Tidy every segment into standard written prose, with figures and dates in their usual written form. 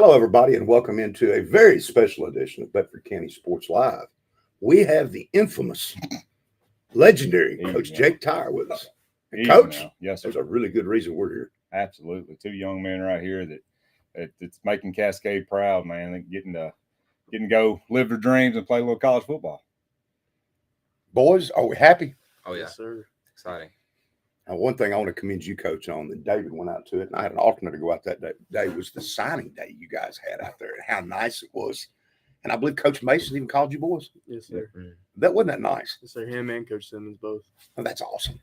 Hello, everybody, and welcome into a very special edition of Bedford County Sports Live. We have the infamous, legendary Coach Jake Tyre with us. And Coach, yes, there's a really good reason we're here. Absolutely, two young men right here that's making Cascade proud, man. Getting to go live their dreams and play a little college football. Boys, are we happy? Oh yeah, yes, sir. Exciting. Now, one thing I want to commend you, Coach, on that David went out to it, and I had an alternate to go out that day was the signing day you guys had out there and how nice it was. And I believe Coach Mason even called you boys. Yes, sir. That wasn't that nice. Yes, sir. Him and Coach Simmons both. Oh, that's awesome.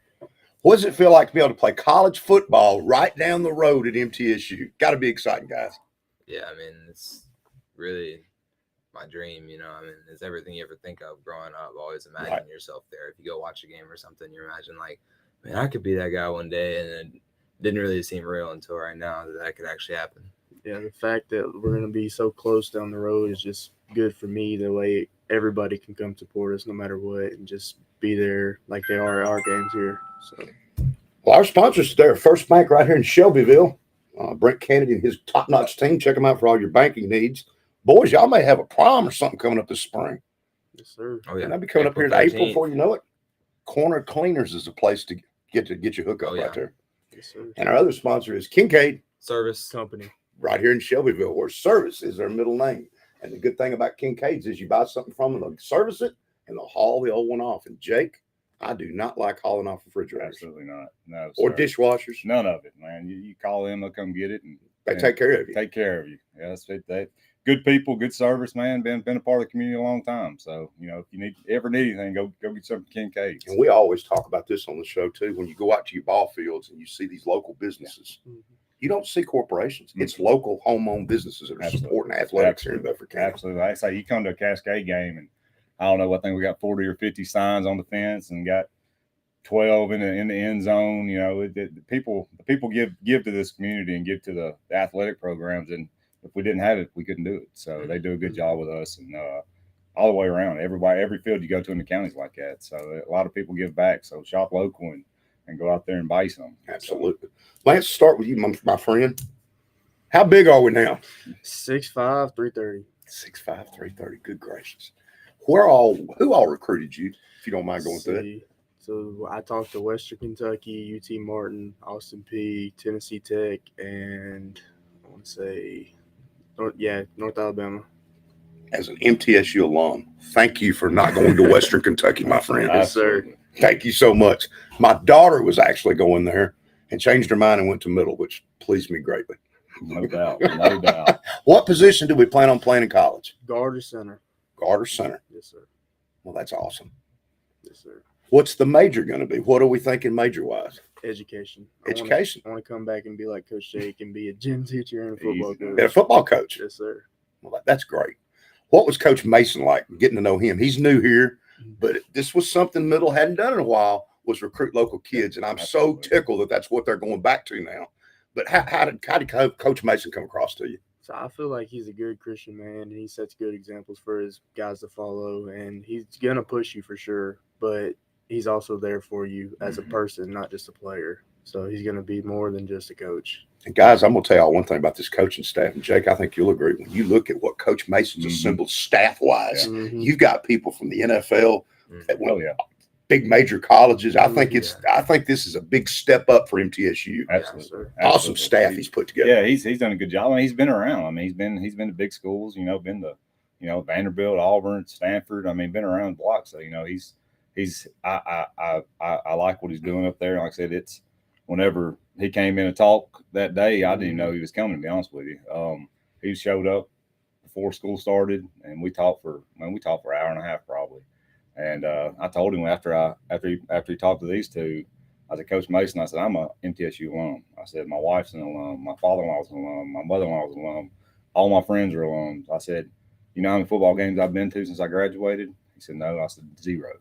What does it feel like to be able to play college football right down the road at MTSU? Got to be exciting, guys. Yeah, I mean, it's really my dream, it's everything you ever think of growing up. Always imagine yourself there. If you go watch a game or something, you imagine like, man, I could be that guy one day, and it didn't really seem real until right now that could actually happen. Yeah, the fact that we're going to be so close down the road is just good for me. The way everybody can come support us no matter what and just be there like they are at our games here. So, well, our sponsors there, First Bank right here in Shelbyville. Brent Kennedy and his top-notch team. Check them out for all your banking needs. Boys, y'all may have a prom or something coming up this spring. Yes, sir. Oh, yeah. And that'll be coming April up here in 13th. April before you know it. Corner Cleaners is a place to get your hookup right there. Yes, sir. And our other sponsor is Kincaid Service Company right here in Shelbyville, where service is their middle name. And the good thing about Kincaid's is you buy something from them, they'll service it, and they'll haul the old one off. And Jake, I do not like hauling off refrigerators. Absolutely not. No, Or sir. dishwashers. None of it, man. You call them, they'll come get it, and They take care of you. Take care of you. Yeah, that's it. Good people, good service, man. Been a part of the community a long time. So, if you ever need anything, go get something Kincaid's. And we always talk about this on the show, too. When you go out to your ball fields and you see these local businesses, you don't see corporations. Mm-hmm. It's local home-owned businesses that are supporting athletics here in Bedford County. Absolutely. Like I say, you come to a Cascade game, and I don't know, I think we got 40 or 50 signs on the fence and got 12 in the end zone. The people give to this community and give to the athletic programs, and if we didn't have it, we couldn't do it. So they do a good job with us, and all the way around. Every field you go to in the county's like that. So a lot of people give back. So shop local and go out there and buy some. Absolutely. Lance, start with you, my friend. How big are we now? 6'5", 330. 6'5", 330. Good gracious. Who all recruited you, if you don't mind going through it? So I talked to Western Kentucky, UT Martin, Austin P, Tennessee Tech, and I want to say, North Alabama. As an MTSU alum, thank you for not going to Western Kentucky, my friend. Yes, sir. Thank you so much. My daughter was actually going there and changed her mind and went to middle, which pleased me greatly. No doubt. No doubt. What position do we plan on playing in college? Guard or center. Guard or center? Yes, sir. Well, that's awesome. Yes, sir. What's the major going to be? What are we thinking major-wise? Education. Education. I want to come back and be like Coach Jake and be a gym teacher and a football coach. Be a football coach. Yes, sir. Well, that's great. What was Coach Mason like getting to know him? He's new here, but this was something Middle hadn't done in a while, was recruit local kids. And I'm so tickled that that's what they're going back to now. But how did Coach Mason come across to you? So I feel like he's a good Christian man, and he sets good examples for his guys to follow. And he's going to push you for sure, but he's also there for you as a person, not just a player. So he's going to be more than just a coach. And guys, I'm going to tell y'all one thing about this coaching staff. And Jake, I think you'll agree. When you look at what Coach Mason's assembled staff-wise, you've got people from the NFL that went big major colleges. I think this is a big step up for MTSU. Absolutely. Awesome staff he's put together. Yeah, he's done a good job. I mean, he's been around. I mean, he's been to big schools. Been to Vanderbilt, Auburn, Stanford. I mean, been around the block. So I like what he's doing up there. Like I said, it's whenever he came in to talk that day, I didn't even know he was coming, to be honest with you. He showed up before school started, and we talked for an hour and a half probably. And I told him after he talked to these two, I said, Coach Mason, I said, I'm a MTSU alum. I said, my wife's an alum, my father-in-law's an alum, my mother-in-law's an alum, all my friends are alums. I said, how many football games I've been to since I graduated? He said, no. I said, 0.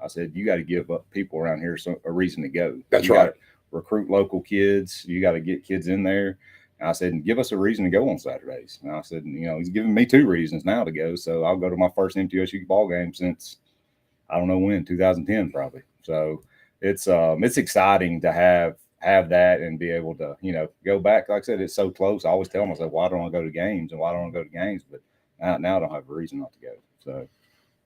I said, you got to give up people around here a reason to go. That's you right. Gotta recruit local kids. You got to get kids in there. And I said, give us a reason to go on Saturdays. And I said, he's giving me 2 reasons now to go. So I'll go to my first MTSU ball game since, I don't know when, 2010 probably. So it's exciting to have have that and be able to, go back. Like I said, it's so close. I always tell myself, why don't I go to games and why don't I go to games? But now I don't have a reason not to go. So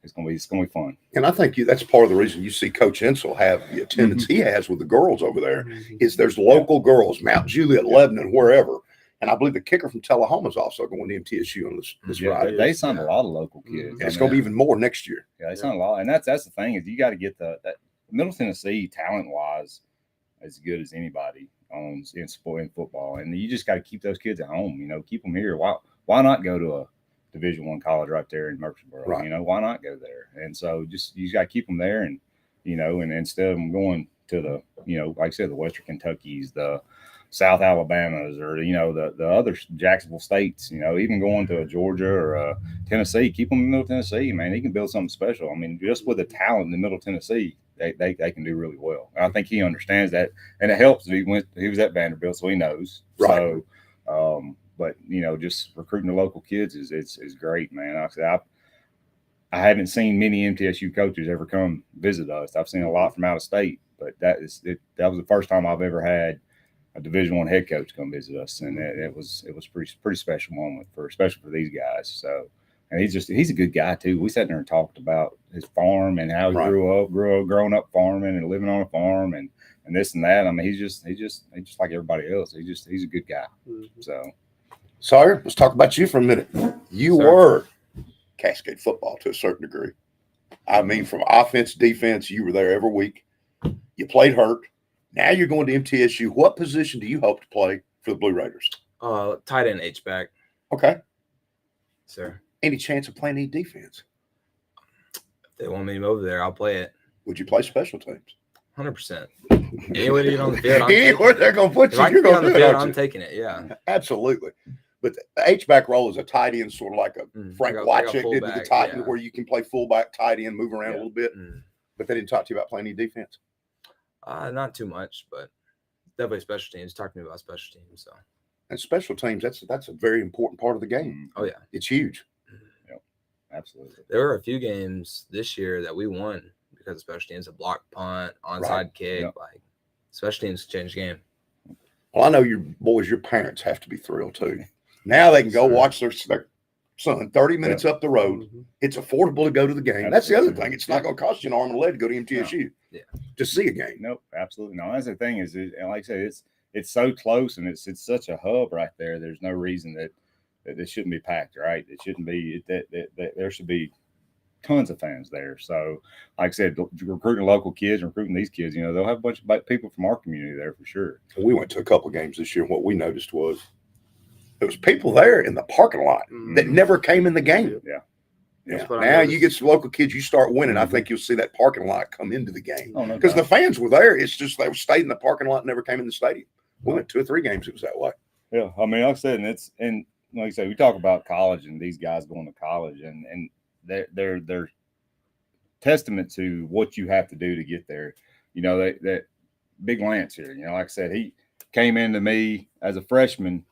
it's gonna be fun. And I think that's part of the reason you see Coach Insel have the attendance he has with the girls over there. Is there's local girls, Mount Juliet, Lebanon, wherever. And I believe the kicker from Tullahoma is also going to MTSU on this ride. They signed a lot of local kids. And it's going to be even more next year. Yeah, they signed a lot. And that's the thing is you got to get that Middle Tennessee talent-wise as good as anybody in sport and football. And you just got to keep those kids at home, keep them here. Why not go to a Division I college right there in Murfreesboro? Right. Why not go there? And so you got to keep them there and instead of them going to the, like I said, the Western Kentuckys, the South Alabamas, or the other Jacksonville states, even going to a Georgia or a Tennessee, keep them in Middle Tennessee, man. He can build something special. I mean, just with the talent in the Middle Tennessee, they can do really well. And I think he understands that, and it helps that he was at Vanderbilt, so he knows. Right. So, but just recruiting the local kids is great, man. Like I said, I haven't seen many MTSU coaches ever come visit us. I've seen a lot from out of state, but that was the first time I've ever had a Division I head coach come visit us, and it was pretty special moment especially for these guys. So, and he's a good guy too. We sat there and talked about his farm and how he growing up farming and living on a farm and this and that. I mean, he's just like everybody else. He's a good guy. Mm-hmm. So, Sawyer, let's talk about you for a minute. You were Cascade football to a certain degree. I mean, from offense, defense, you were there every week. You played hurt. Now you're going to MTSU. What position do you hope to play for the Blue Raiders? Tight end, H-back. Okay. Sir. Any chance of playing any defense? If they want me to move there, I'll play it. Would you play special teams? 100%. Anywhere to get on the field, anywhere they're going to put you, you're going to do it. I'm taking it, yeah. Absolutely. But the H-back role is a tight end, sort of like a Frank Wycheck did with the tight end, where you can play fullback, tight end, move around a little bit. But they didn't talk to you about playing any defense? Not too much, but definitely special teams. Talk to me about special teams. So, and special teams, that's a very important part of the game. Oh yeah, it's huge. Yep, absolutely. There were a few games this year that we won because of special teams, a block punt, onside kick. Yep. Like special teams change the game. Well, I know your parents have to be thrilled too. Now they can go watch their son 30 minutes up the road. Mm-hmm. It's affordable to go to the game. That's the other thing. It's not going to cost you an arm and a leg to go to MTSU to see a game. Nope, absolutely no. That's the thing is, like I said, it's so close and it's such a hub right there. There's no reason that it shouldn't be packed, right? It shouldn't be that there should be tons of fans there. So, like I said, recruiting local kids, recruiting these kids, they'll have a bunch of people from our community there for sure. We went to a couple of games this year, and what we noticed was there was people there in the parking lot that never came in the game. Yeah. Now you get some local kids, you start winning. I think you'll see that parking lot come into the game because the fans were there. It's just they stayed in the parking lot and never came in the stadium. We went 2 or 3 games. It was that way. Yeah, I mean, like I said, and like I said, we talk about college and these guys going to college, and they're testament to what you have to do to get there. That Big Lance here. Like I said, he came into me as a freshman.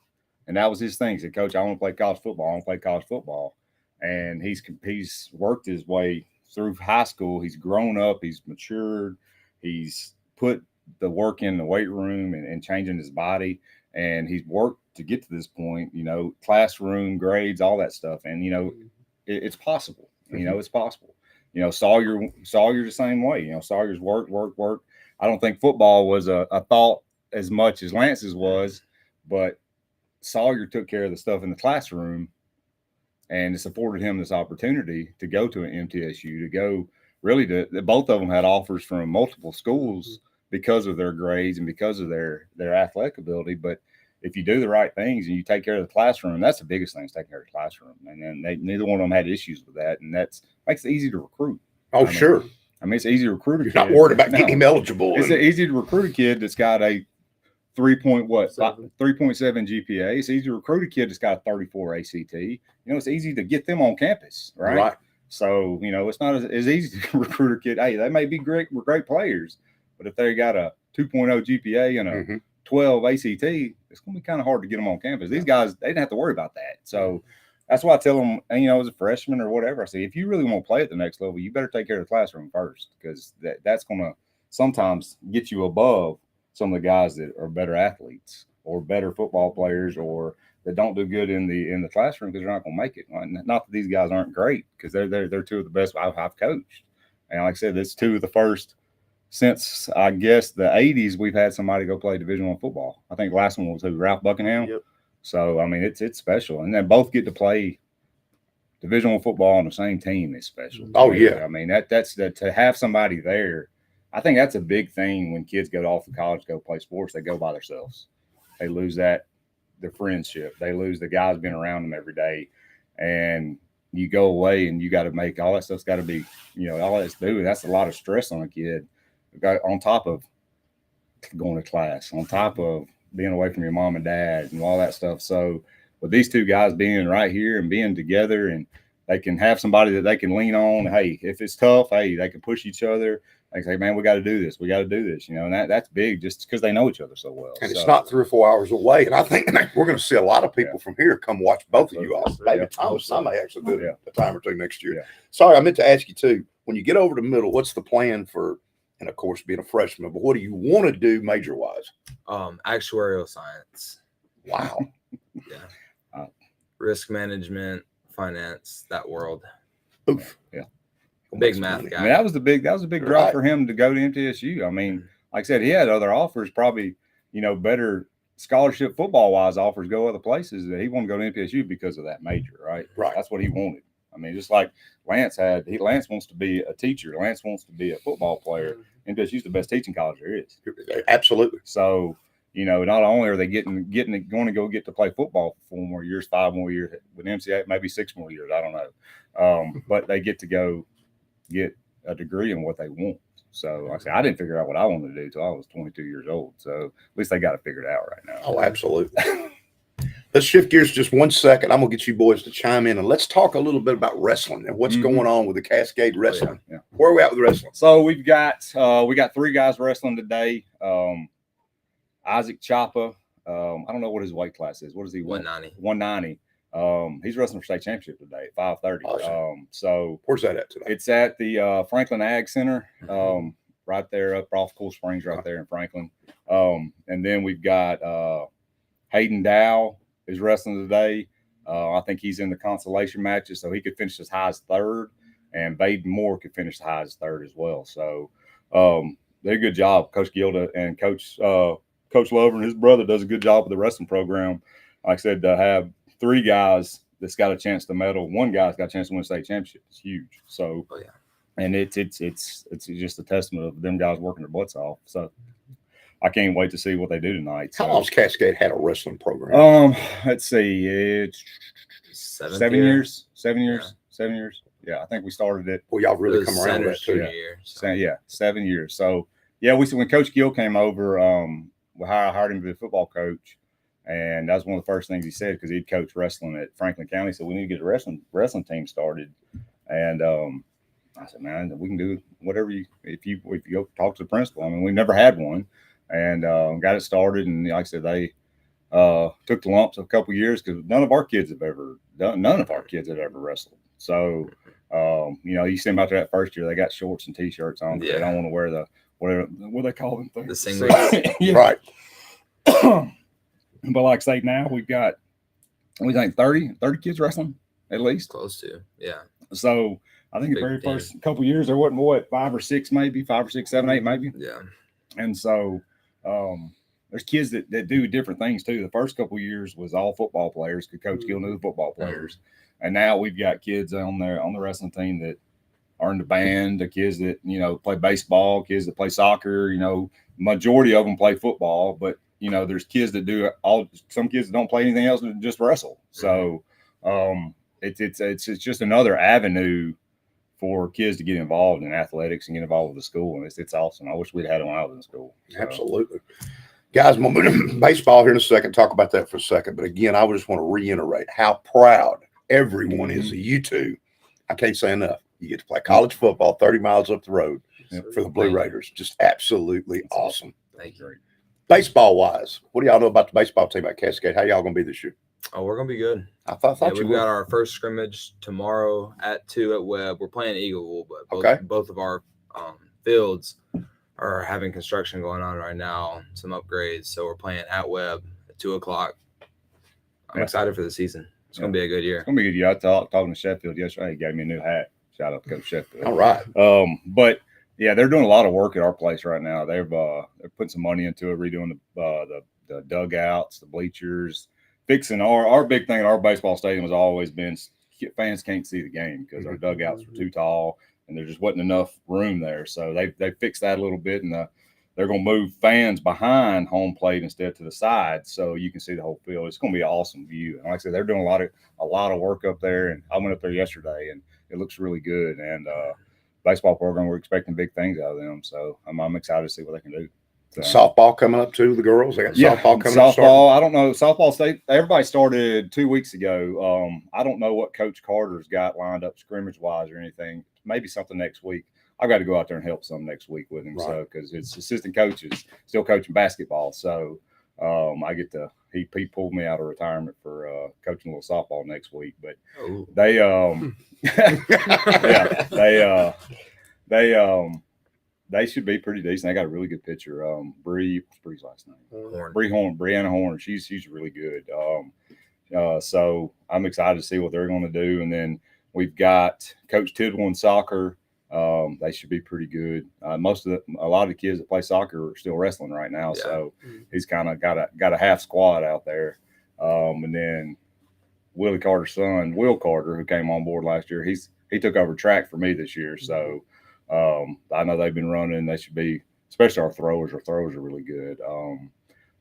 And that was his thing. He said, Coach, I want to play college football. I want to play college football. And he's worked his way through high school. He's grown up. He's matured. He's put the work in the weight room and changing his body. And he's worked to get to this point, classroom, grades, all that stuff. And, it's possible. It's possible. Sawyer the same way. Sawyer's work. I don't think football was a thought as much as Lance's was, but Sawyer took care of the stuff in the classroom, and it's afforded him this opportunity to go to an MTSU, to go really to both of them had offers from multiple schools because of their grades and because of their athletic ability. But if you do the right things and you take care of the classroom, that's the biggest thing, is taking care of the classroom. And then neither one of them had issues with that, and that makes it easy to recruit. Oh, sure. I mean, it's easy to recruit a kid. You're not worried about getting him eligible. It's easy to recruit a kid that's got a 3.7 GPA. It's easy to recruit a kid that's got a 34 ACT. It's easy to get them on campus, right? So, it's not as easy to recruit a kid. Hey, they may be great players, but if they got a 2.0 GPA and a 12 ACT, it's going to be kind of hard to get them on campus. These guys, they didn't have to worry about that. So that's why I tell them, as a freshman or whatever, I say, if you really want to play at the next level, you better take care of the classroom first, because that's going to sometimes get you above some of the guys that are better athletes or better football players or that don't do good in the classroom because they're not going to make it. Not that these guys aren't great, because they're two of the best I've coached. And like I said, it's two of the first since, I guess, the 80s we've had somebody go play Division I football. I think the last one was Ralph Buckingham. Yep. So, I mean, it's special. And then both get to play Division I football on the same team is special. Oh, yeah. I mean, that's to have somebody there. I think that's a big thing when kids go off to college, go play sports. They go by themselves. They lose their friendship. They lose the guys being around them every day. And you go away and you got to make all that stuff's got to be, all that's do. That's a lot of stress on a kid. On top of going to class, on top of being away from your mom and dad and all that stuff. So with these two guys being right here and being together, and they can have somebody that they can lean on. Hey, if it's tough, hey, they can push each other. They say, man, we got to do this. We got to do this, and that's big just because they know each other so well. And it's not 3 or 4 hours away. And I think we're going to see a lot of people from here come watch both of you all. Maybe Thomas, I may actually do it a time or two next year. Yeah. Sorry, I meant to ask you too, when you get over to middle, what's the plan for, and of course, being a freshman, but what do you want to do major wise? Actuarial science. Wow. Yeah. Risk management, finance, that world. Oof. Yeah. Big math guy. I mean, that was a big draw for him to go to MTSU. I mean, like I said, he had other offers, probably, better scholarship football wise offers go other places. That he wanted to go to MTSU because of that major, right? Right. That's what he wanted. I mean, just like Lance had, Lance wants to be a teacher. Lance wants to be a football player. MTSU's the best teaching college there is. Absolutely. So, not only are they going to go get to play football for 4 more years, 5 more years with MCA, maybe 6 more years. I don't know. But they get to go get a degree in what they want. So like I said, I didn't figure out what I wanted to do until I was 22 years old. So at least they got it figured out right now. Oh, absolutely. Let's shift gears just 1 second. I'm going to get you boys to chime in, and let's talk a little bit about wrestling and what's going on with the Cascade Wrestling. Yeah. Where are we at with wrestling? So we got 3 guys wrestling today. Isaac Chapa. I don't know what his weight class is. What is he? 190. 190. He's wrestling for state championship today at 5:30. Awesome. So Where's that at today? it's at the Franklin Ag Center, right there up off Cool Springs, right there in Franklin. And then we've got Hayden Dow is wrestling today. I think he's in the consolation matches, so he could finish as high as 3rd, and Baden Moore could finish as high as 3rd as well. So they're a good job. Coach Gilda and Coach Lover and his brother does a good job with the wrestling program. Like I said, to have 3 guys that's got a chance to medal, 1 guy's got a chance to win a state championship. It's huge. So, and it's just a testament of them guys working their butts off. So, I can't wait to see what they do tonight. How long's Cascade had a wrestling program? Let's see, it's 7 years. 7 years. 7 years. Yeah, I think we started it. Well, y'all really come around with that too. Yeah, 7 years. So, yeah, when Coach Gill came over, we hired him to be a football coach. And that was one of the first things he said, because he'd coached wrestling at Franklin County. So we need to get a wrestling team started. And I said, man, we can do whatever if you go talk to the principal. I mean, we never had one, and got it started. And like I said, they took the lumps a couple of years because none of our kids have ever wrestled. So you see them out there that first year, they got shorts and t-shirts on. They don't want to wear the what they call them things. The singlets. Right. But like I say, now we think 30 kids wrestling at least. Close to, yeah. So I think the very first couple of years there wasn't 5 or 6, maybe 5 or 6, 7, 8, maybe. Yeah. And so there's kids that do different things too. The first couple of years was all football players because Coach Gill knew the football players. And now we've got kids on the wrestling team that are in the band, the kids that, play baseball, kids that play soccer, majority of them play football, but there's kids that do some kids that don't play anything else than just wrestle. So it's just another avenue for kids to get involved in athletics and get involved with the school. And it's awesome. I wish we'd had them when I was in school. So. Absolutely. Guys, baseball here in a second, talk about that for a second. But again, I just want to reiterate how proud everyone is of you two. I can't say enough. You get to play college football 30 miles up the road for the Blue Raiders. Just absolutely awesome. Thank you. Baseball wise, what do y'all know about the baseball team at Cascade? How y'all gonna be this year? Oh, we're gonna be good. I thought we've got our first scrimmage tomorrow at 2 at Webb. We're playing Eagleville, but both of our fields are having construction going on right now, some upgrades. So we're playing at Webb at 2:00. I'm excited for the season. It's going to be a good year. It's going to be a good year. I talking to Sheffield yesterday. He gave me a new hat. Shout out to Coach Sheffield. All right. But yeah, they're doing a lot of work at our place right now. They're putting some money into it, redoing the dugouts, the bleachers, fixing our big thing at our baseball stadium has always been fans can't see the game because our dugouts were too tall and there just wasn't enough room there. So they fixed that a little bit, and they're going to move fans behind home plate instead to the side so you can see the whole field. It's going to be an awesome view. And like I said, they're doing a lot of work up there, and I went up there yesterday and it looks really good. And baseball program, we're expecting big things out of them. So I'm excited to see what they can do. So, softball coming up too, the girls. They got softball coming up. Softball, I don't know. Softball state, everybody started 2 weeks ago. I don't know what Coach Carter's got lined up scrimmage wise or anything. Maybe something next week. I've got to go out there and help some next week with him. Right. So because it's assistant coaches still coaching basketball. So I get to he pulled me out of retirement for coaching a little softball next week. But they they should be pretty decent. They got a really good pitcher. Bree's last name? Brianna Horn. She's really good. So I'm excited to see what they're going to do. And then we've got Coach Tidwell in soccer. They should be pretty good. A lot of the kids that play soccer are still wrestling right now. Yeah. So he's kind of got a half squad out there. And then Willie Carter's son, Will Carter, who came on board last year, he took over track for me this year. So I know they've been running. They should be, especially our throwers. Our throwers are really good.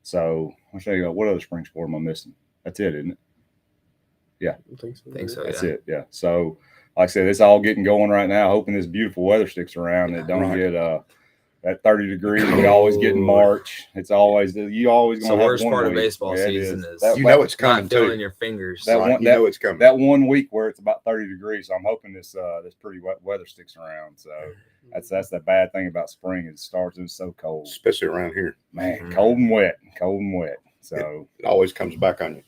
So I'll show you what other spring sport am I missing? That's it, isn't it? Yeah. I think so. That's it. Yeah. So like I said, it's all getting going right now. Hoping this beautiful weather sticks around. It don't get at 30 degrees. We always get in March. It's always you always going to have the worst part of baseball season is it's coming not feeling your fingers. It's coming. That 1 week where it's about 30 degrees. So I'm hoping this pretty wet weather sticks around. So that's the bad thing about spring. It starts and it's so cold, especially around here. Man, cold and wet. So it always comes back on you.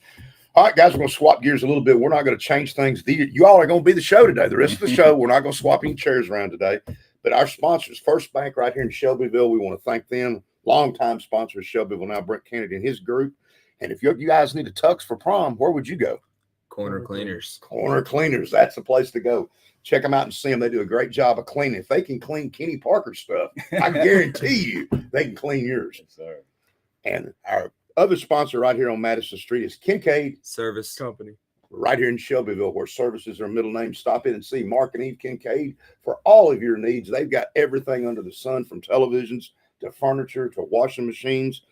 All right, guys, we're going to swap gears a little bit. We're not going to change things. You all are going to be the show today. The rest of the show, we're not going to swap any chairs around today. But our sponsors, First Bank right here in Shelbyville, we want to thank them. Longtime sponsor of Shelbyville, now Brent Kennedy and his group. And if you guys need a tux for prom, where would you go? Corner Cleaners. Corner Cleaners. That's the place to go. Check them out and see them. They do a great job of cleaning. If they can clean Kenny Parker's stuff, I guarantee you they can clean yours. Yes, sir. And our other sponsor right here on Madison Street is Kincaid Service Company. Right here in Shelbyville, where services are middle name. Stop in and see Mark and Eve Kincaid for all of your needs. They've got everything under the sun, from televisions to furniture to washing machines,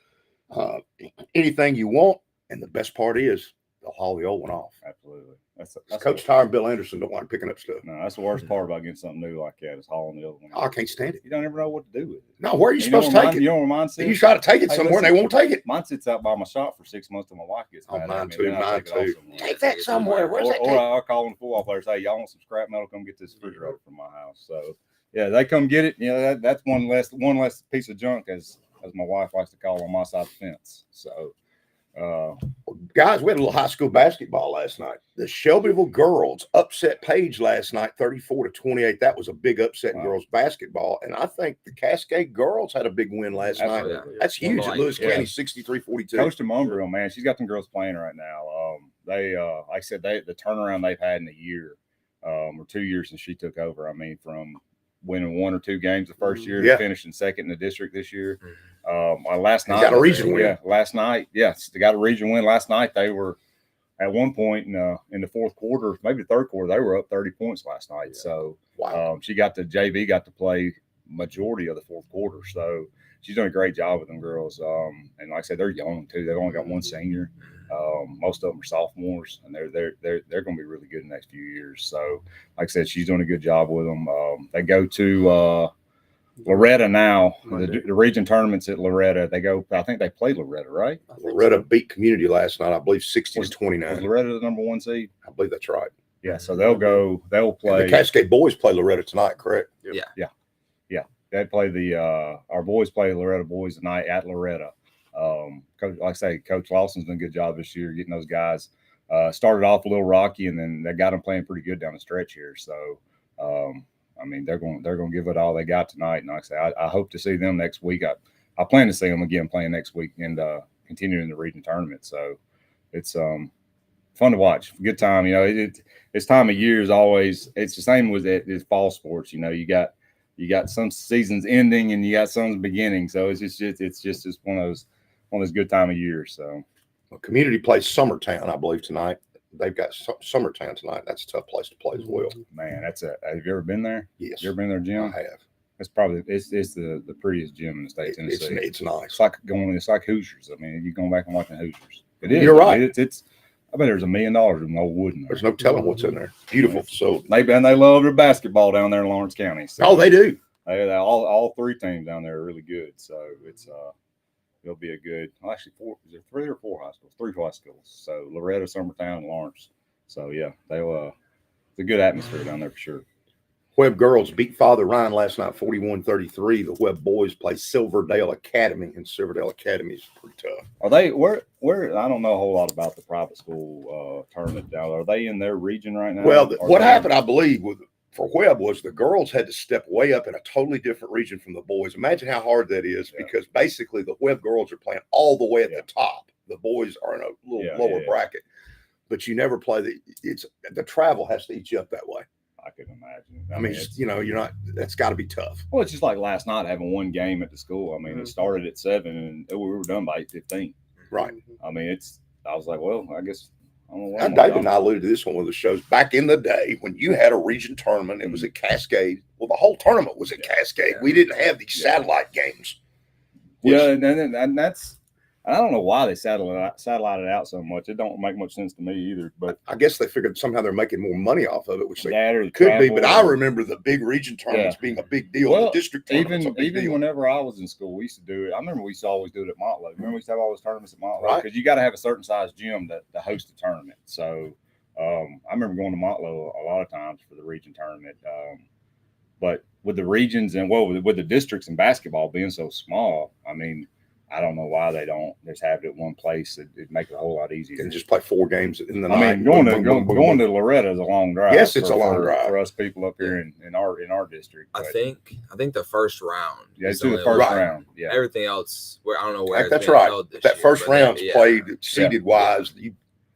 anything you want. And the best part is they'll haul the old one off. Absolutely. That's Coach Tyre and Bill Anderson don't like picking up stuff. No, that's the worst part about getting something new like that is hauling the other one. I can't stand it. You don't ever know what to do with it. No, where are you supposed to take it? You know where mine sits? You try to take it somewhere and they won't take it. Mine sits out by my shop for 6 months till my wife gets mad. Mine too. Take that somewhere. Where's that? Or I'll call them football players. Say, y'all want some scrap metal? Come get this refrigerator from my house. So yeah, they come get it. You know, that's one less piece of junk, as my wife likes to call on my side of the fence. So. Guys, we had a little high school basketball last night. The Shelbyville girls upset Page last night, 34-28. That was a big upset in girls basketball. And I think the Cascade girls had a big win last night. That's huge at Lewis County, 63-42. Coach to Mongrel, man, she's got them girls playing right now. They, like I said, the turnaround they've had in a year or 2 years since she took over. I mean, from winning 1 or 2 games the first year to finishing second in the district this year. Last night, got a region win. Yeah, last night, yes, they got a region win. Last night, they were at one point in the fourth quarter, maybe the third quarter, they were up 30 points last night. Yeah. So JV got to play majority of the fourth quarter. So she's doing a great job with them girls. And like I said, they're young too. They've only got one senior. Most of them are sophomores, and they're going to be really good in the next few years. So, like I said, she's doing a good job with them. They go to Loretta now. The region tournaments at Loretta. They go. I think they played Loretta, right? Loretta beat Community last night. I believe 60-29. Was Loretta the number 1 seed? I believe that's right. Yeah. So they'll go. They'll play. And the Cascade boys play Loretta tonight, correct? Yeah. They play our boys play Loretta boys tonight at Loretta. Coach, like I say, Coach Lawson's done a good job this year getting those guys. Started off a little rocky, and then they got them playing pretty good down the stretch here. So I mean, they're going to give it all they got tonight. And like I say, I hope to see them next week. I plan to see them again playing next week and continuing the region tournament. So it's fun to watch. Good time. You know, it's time of year is always. It's the same with it's fall sports. You know, you got some seasons ending and you got some beginning. So it's just one of those good time of years. So, well, community plays Summertown, I believe, tonight. They've got Summertown tonight. That's a tough place to play as well. Man, have you ever been there? Yes. You ever been there, Jim? I have. It's probably it's the prettiest gym in the state of Tennessee. It's nice. It's like Hoosiers. I mean, you're going back and watching Hoosiers. It is. You're right. I bet there's $1 million in old wood in there. There's no telling what's in there. Beautiful facility. They love their basketball down there in Lawrence County. So oh, they do. All three teams down there are really good. So it'll be a good. Well, actually, is there 3 or 4 high schools? 3 high schools. So Loretta, Summertown, and Lawrence. So yeah, it's a good atmosphere down there for sure. Webb girls beat Father Ryan last night, 41-33. The Webb boys play Silverdale Academy, and Silverdale Academy is pretty tough. Are they where? I don't know a whole lot about the private school tournament down there. Are they in their region right now? Well, what happened, I believe, for Webb was the girls had to step way up in a totally different region from the boys. Imagine how hard that is, because basically the Webb girls are playing all the way at the top. The boys are in a little lower bracket, but you never play the travel has to eat you up that way. I can imagine. I mean, you're not. That's got to be tough. Well, it's just like last night having one game at the school. I mean, it started at 7 and we were done by 8:15. Right. I mean, I was like, well, I guess. I don't know what David and I alluded to this on one of the shows back in the day when you had a region tournament. It was at Cascade. Well, the whole tournament was at Cascade. We didn't have these satellite games. And that's. I don't know why they satellited out so much. It don't make much sense to me either. But I guess they figured somehow they're making more money off of it, which they could travel, be. But I remember the big region tournaments being a big deal. Well, the district tournaments even whenever I was in school, we used to do it. I remember we used to always do it at Montlow. Remember we used to have all those tournaments at Montlow because you got to have a certain size gym to host a tournament. So I remember going to Montlow a lot of times for the region tournament. But with the regions and with the districts and basketball being so small, I mean. I don't know why they don't just have it at one place. It'd make it a whole lot easier. And just play 4 games in the night. I mean, going to Loretta is a long drive. Yes, it's a long drive for us people up here in our district. I think the first round. Yeah, it's the first round. Yeah, everything else, I don't know where. That's right. That first round's played seeded wise. The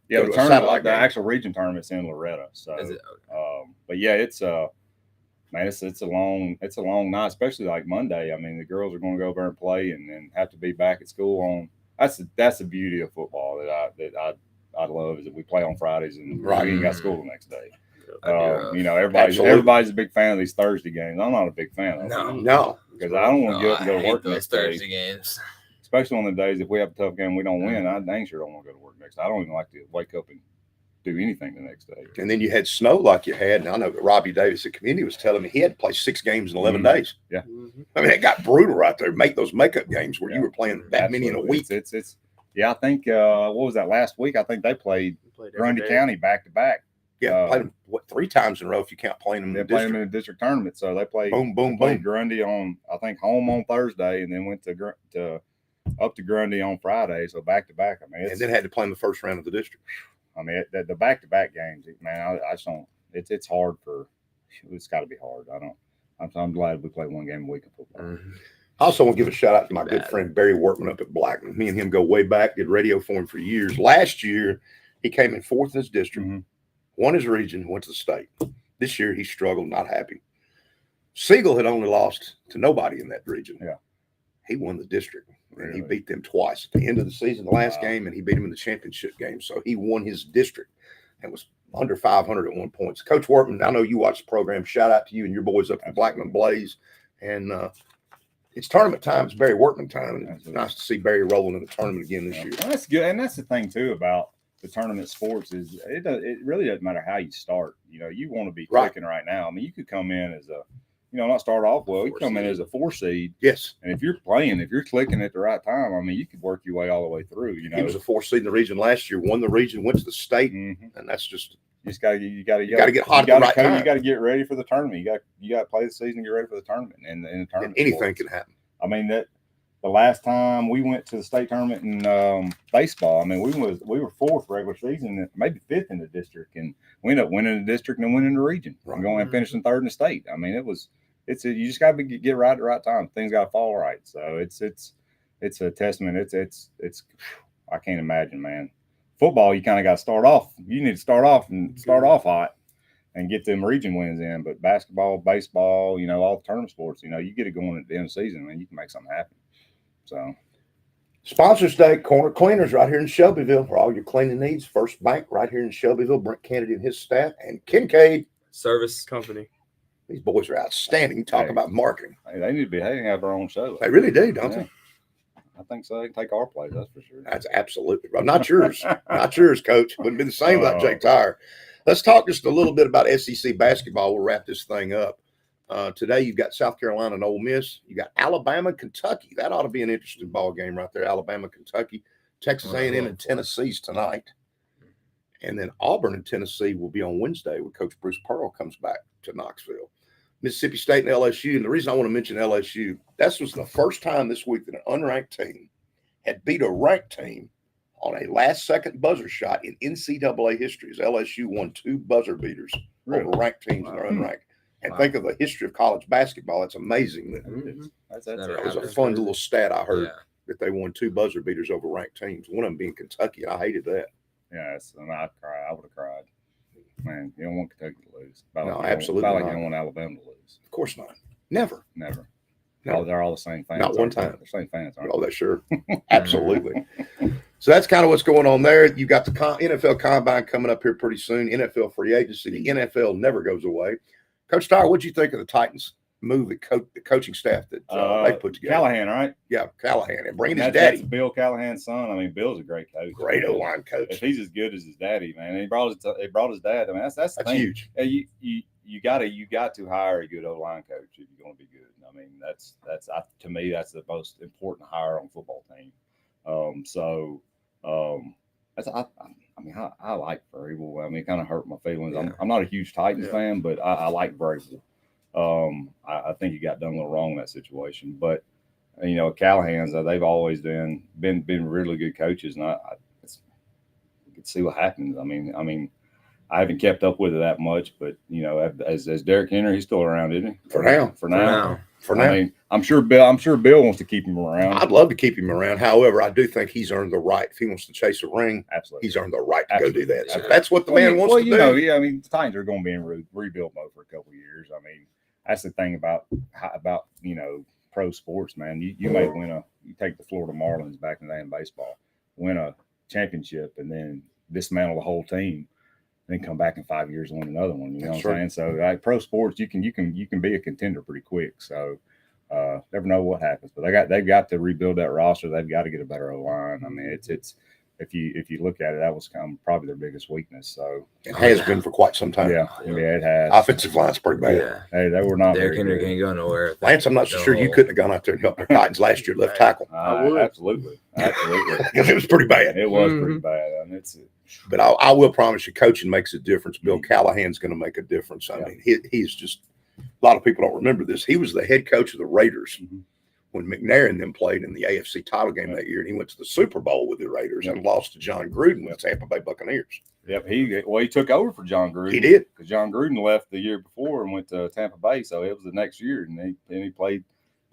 tournament, the actual region tournament's in Loretta. So, is it? But yeah, it's man, it's a long night, especially like Monday. I mean, the girls are going to go over and play, and then have to be back at school on. That's the beauty of football that I love is that we play on Fridays and we ain't got school the next day. Everybody's a big fan of these Thursday games. I'm not a big fan of them. No, because I don't want to get up and go to work next Thursday day. Games. Especially on the days if we have a tough game and we don't win, I dang sure don't want to go to work next day. I don't even like to wake up and do anything the next day. And then you had snow like you had. And I know that Robbie Davis at Community was telling me he had to play 6 games in 11 days. Yeah. I mean, it got brutal right there. Make those makeup games where you were playing that many in a week. It's I think what was that last week? I think they played Grundy County back to back. Yeah, played them 3 times in a row if you count playing them. They played them in the district tournament, so they played played Grundy on I think home on Thursday, and then went to up to Grundy on Friday, so back to back. I mean, and then had to play in the first round of the district. I mean, the back-to-back games, man. I just don't. It's hard for. It's got to be hard. I'm glad we play one game a week of football. Mm-hmm. I also want to give a shout out to my good friend Barry Workman up at Blackman. Me and him go way back. Did radio for him for years. Last year, he came in 4th in his district, won his region, went to the state. This year, he struggled, not happy. Siegel had only lost to nobody in that region. Yeah, he won the district. Really? And he beat them twice at the end of the season, the last game, and he beat them in the championship game. So he won his district and was under 500 at one point. So Coach Workman, I know you watch the program. Shout out to you and your boys up at Blackman Blaze. And it's tournament time. It's Barry Workman time. And it's nice to see Barry rolling in the tournament again this year. Well, that's good. And that's the thing, too, about the tournament sports is it really doesn't matter how you start. You want to be clicking right now. I mean, you could come in as a not start off well. You come in as a 4 seed. Yes. And if you're clicking at the right time, I mean, you could work your way all the way through. He was a 4 seed in the region last year, won the region, went to the state, and that's just you got to get hot at the right time. You got to get ready for the tournament. You got to play the season, and get ready for the tournament, and the tournament. Anything can happen. I mean the last time we went to the state tournament in baseball, I mean, we were fourth regular season, maybe fifth in the district, and we ended up winning the district and then winning the region, and going and finishing third in the state. I mean, you just got to get right at the right time. Things got to fall right. So it's a testament. It's I can't imagine, man. Football, you kind of got to start off. You need to start off hot and get them region wins in. But basketball, baseball, all the tournament sports, you get it going at the end of the season, and you can make something happen. So, Sponsors Day, Corner Cleaners right here in Shelbyville for all your cleaning needs. First Bank right here in Shelbyville. Brent Kennedy and his staff, and Kincaid Service Company. These boys are outstanding. Talk about marketing. Hey, they need to have their own show. They really do, don't they? I think so. They can take our place, that's for sure. That's absolutely right. Not yours. Not yours, Coach. Wouldn't be the same without Jake Tyre. Let's talk just a little bit about SEC basketball. We'll wrap this thing up. Today you've got South Carolina and Ole Miss. You got Alabama and Kentucky. That ought to be an interesting ball game right there. Alabama, Kentucky, Texas A&M and Tennessee's tonight. And then Auburn and Tennessee will be on Wednesday when Coach Bruce Pearl comes back to Knoxville. Mississippi State and LSU. And the reason I want to mention LSU, this was the first time this week that an unranked team had beat a ranked team on a last-second buzzer shot in NCAA history. As LSU won 2 buzzer beaters over ranked teams and unranked. And think of the history of college basketball. It's amazing. That was a fun little stat I heard that they won 2 buzzer beaters over ranked teams. One of them being Kentucky. I hated that. Yes, and I'd cry. I would have cried. Man, you don't want Kentucky to lose. No, absolutely not. You don't want Alabama to lose. Of course not. Never. They're all the same fans. Not one time. They're the same fans, aren't they? Oh, that's sure. Absolutely. So that's kind of what's going on there. You got the NFL Combine coming up here pretty soon. NFL free agency. The NFL never goes away. Coach Tyre, what did you think of the Titans move, the coaching staff that they put together? Callahan, right? Yeah, Callahan. And bringing his daddy. That's Bill Callahan's son. I mean, Bill's a great coach. Great O-line coach. If he's as good as his daddy, man, and he brought his dad. I mean, that's the thing. Huge. You got to hire a good O-line coach if you're going to be good. I mean, that's to me, that's the most important hire on football team. I like Vrabel. I mean, it kind of hurt my feelings. Yeah. I'm not a huge Titans fan, but I like Vrabel. I think he got done a little wrong in that situation. But Callahan's they've always been really good coaches, and I could see what happens. I mean, I haven't kept up with it that much, but as Derrick Henry, he's still around, isn't he? For now. I mean, I'm sure Bill wants to keep him around. I'd love to keep him around. However, I do think he's earned the right. If he wants to chase a ring, absolutely, he's earned the right to go do that. So that's what the man wants to do. I mean, the Titans are going to be in rebuild mode for a couple of years. I mean, that's the thing about pro sports, man. You may you take the Florida Marlins back in the day in baseball, win a championship, and then dismantle the whole team. Then come back in 5 years and win another one. You know what I'm saying? So pro sports, you can be a contender pretty quick. So never know what happens. But they've got to rebuild that roster. They've got to get a better O-line. I mean, it's if you look at it, that was probably their biggest weakness. So it has been for quite some time. Yeah, it has. Offensive line's pretty bad. Yeah. Hey, they were not. Derrick Henry can't go nowhere. Lance, I'm not so sure you couldn't have gone out there and helped the Titans last year left tackle. I would absolutely because it was pretty bad. It was pretty bad. I mean, But I will promise you, coaching makes a difference. Bill Callahan's going to make a difference. I mean, he's just a lot of people don't remember this. He was the head coach of the Raiders when McNair and them played in the AFC title game that year, and he went to the Super Bowl with the Raiders and lost to John Gruden with the Tampa Bay Buccaneers. Yep, he took over for John Gruden. He did, because John Gruden left the year before and went to Tampa Bay, so it was the next year, and he played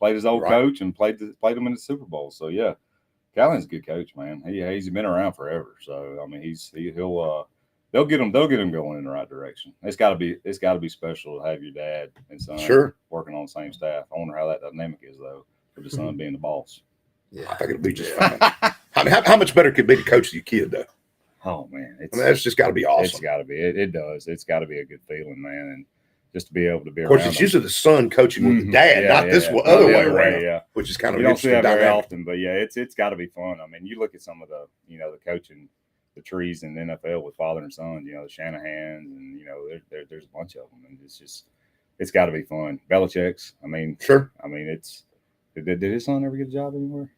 his old coach and played him in the Super Bowl. So yeah. Callahan's a good coach, man. He's been around forever. So I mean, they'll get him going in the right direction. It's got to be special to have your dad and son working on the same staff. I wonder how that dynamic is though, with the son being the boss. Yeah, I think it'll be just fine. I mean, how much better could it be to coach your kid though? Oh man, that's just got to be awesome. It's got to be. It does. It's got to be a good feeling, man. And just to be able to be around. Of course, it's usually the son coaching with the dad, not this other way around. Which is kind of don't see that very often, but yeah, it's got to be fun. I mean, you look at some of the the coaching, the trees in the NFL with father and son. The Shanahans, and there's a bunch of them, and it's got to be fun. Belichick's. I mean, sure. I mean, did his son ever get a job anywhere?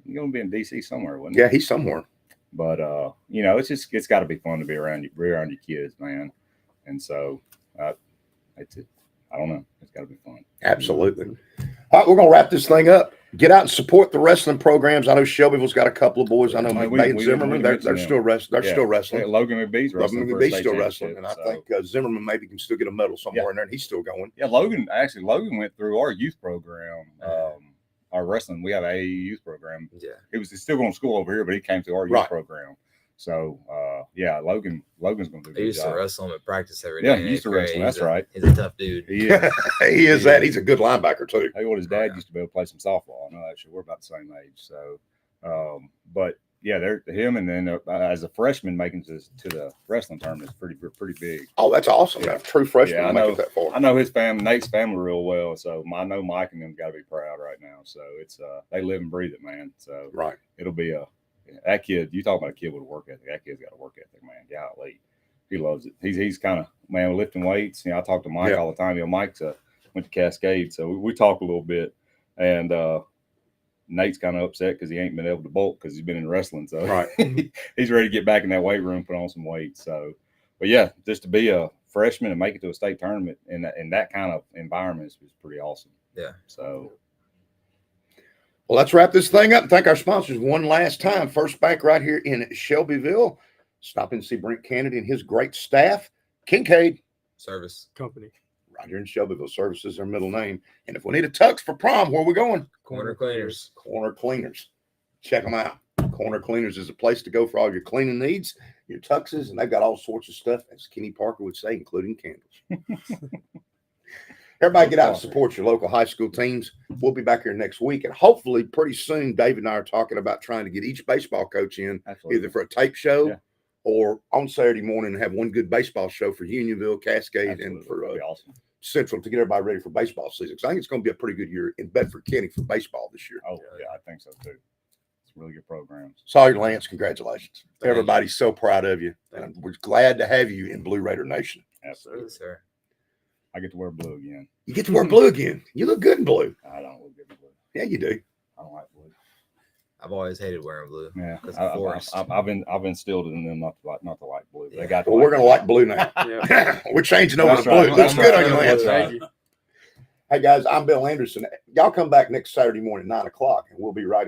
He's going to be in DC somewhere, wasn't he? Yeah, he's somewhere. But it's got to be fun to be around your kids, man. And so. I don't know. It's got to be fun. Absolutely. All right, we're going to wrap this thing up. Get out and support the wrestling programs. I know Shelbyville's got a couple of boys. I know McVay and Zimmerman. They're still wrestling. They're still wrestling. Yeah, Logan McBee's wrestling. Logan McBee's still wrestling, and I think Zimmerman maybe can still get a medal somewhere in there, and he's still going. Yeah, Logan went through our youth program. Our wrestling, we have a youth program. Yeah, he's still going to school over here, but he came through our youth program. So, Logan's going to do a good job. I used to wrestle him at practice every day. Yeah, he used to wrestle. That's right. He's a tough dude. He is. He is that. He's a good linebacker, too. Hey, his dad used to be able to play some softball. I know, actually, we're about the same age. So, but, yeah, they're him, and then as a freshman making to the wrestling tournament is pretty big. Oh, that's awesome. Yeah. A true freshman I make know, it that far. I know his family, Nate's family, real well. So, I know Mike and them got to be proud right now. So, it's they live and breathe it, man. So, it'll be that kid, you talk about a kid with a work ethic. That kid's got a work ethic, man. Golly, he loves it. He's kind of, man, lifting weights. I talk to Mike all the time. Mike's went to Cascade, so we talk a little bit. And Nate's kind of upset because he ain't been able to bulk because he's been in wrestling. So he's ready to get back in that weight room, put on some weight. So, but yeah, just to be a freshman and make it to a state tournament in that kind of environment is pretty awesome. Yeah. So. Well, let's wrap this thing up and thank our sponsors one last time. First Bank right here in Shelbyville. Stop in and see Brent Kennedy and his great staff. Kincaid Service Company. Right here in Shelbyville. Service is their middle name. And if we need a tux for prom, where are we going? Corner Cleaners. Corner Cleaners. Check them out. Corner Cleaners is a place to go for all your cleaning needs, your tuxes, and they've got all sorts of stuff, as Kenny Parker would say, including candles. Everybody get out and support your local high school teams. We'll be back here next week. And hopefully pretty soon, David and I are talking about trying to get each baseball coach in, either for a tape show or on Saturday morning and have one good baseball show for Unionville, Cascade, and for Central to get everybody ready for baseball season. Because I think it's going to be a pretty good year in Bedford County for baseball this year. Oh, yeah, I think so too. It's really good programs. Sawyer Lance, congratulations. Everybody's so proud of you. And we're glad to have you in Blue Raider Nation. Absolutely, sir. I get to wear blue again. You get to wear blue again. You look good in blue. I don't look good in blue. Yeah, you do. I don't like blue. I've always hated wearing blue. Yeah, I've instilled in them not to like blue. Yeah. They got. Well, we're gonna like blue now. We're changing over to blue. Looks good on you, Lance. Thank you. Hey guys, I'm Bill Anderson. Y'all come back next Saturday morning, 9:00, and we'll be right here.